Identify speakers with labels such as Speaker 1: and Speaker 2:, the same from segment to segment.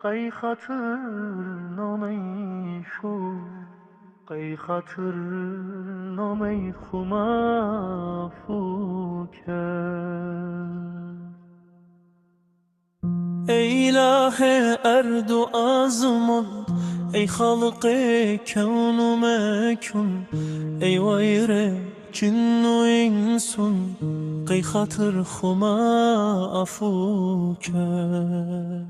Speaker 1: قی خاطر نامی خو قی خاطر نامی خو مفو کرد. ای اله ارد و آزمون، ای خالق کون و مکون، ای ویر جن و انسون، قی خاطر خو مفو کرد.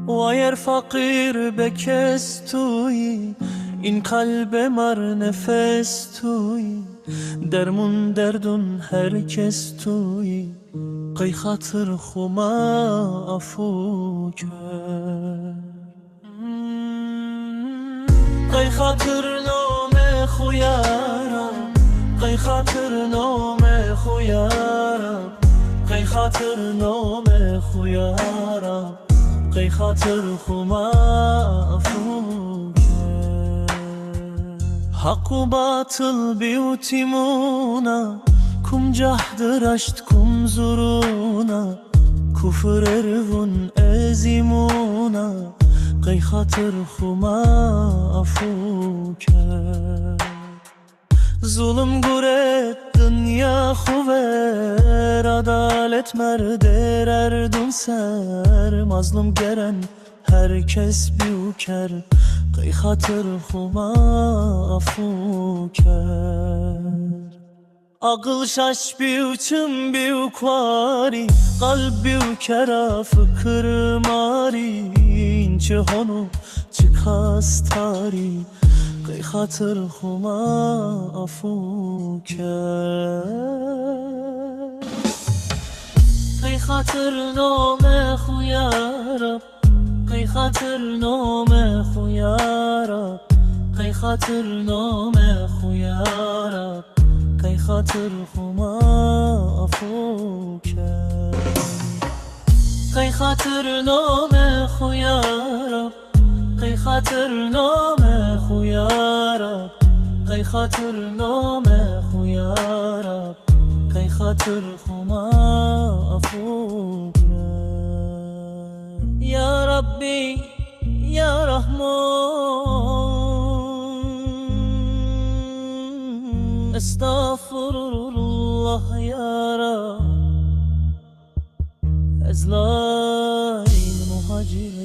Speaker 1: وایر فقیر به کس توی، این قلب مر نفس توی، درمون دردون هر کس توی، قی خاطر خو مفو کرد. قی خاطر نام خو یارم، قی خاطر نام خو یارم، قی خاطر نام خو یارم، قی خاطر خو مفو کرد. حق و باطل بیوتیمونا، کم جهد رشت کم زرونا، کفر اروون ازیمونا، قی خاطر خو مفو کرد. ظلم گره دنیا خوبر، adalet merder erdun ser، mazlum geren herkes büker، قی خاطر خو مفو کرد. Akıl şaş biuçum biukvari، قلب بیوکرا فکر ماری، اینچه هنو چه کاستاری، قی خاطر خو مفو کرد. قی خاطر نام خو یارم، قی خاطر نام خو یارم، قی خاطر نام خو یارم، قی خاطر خو مفو کرد. قی خاطر نام خو یارم، قی خاطر نام خو یارم، قی خاطر نام خو یارم، قی خاطر خو مفو کرد. یا ربی یا رحمان، استغفر الله یا رب، از لای مهاجر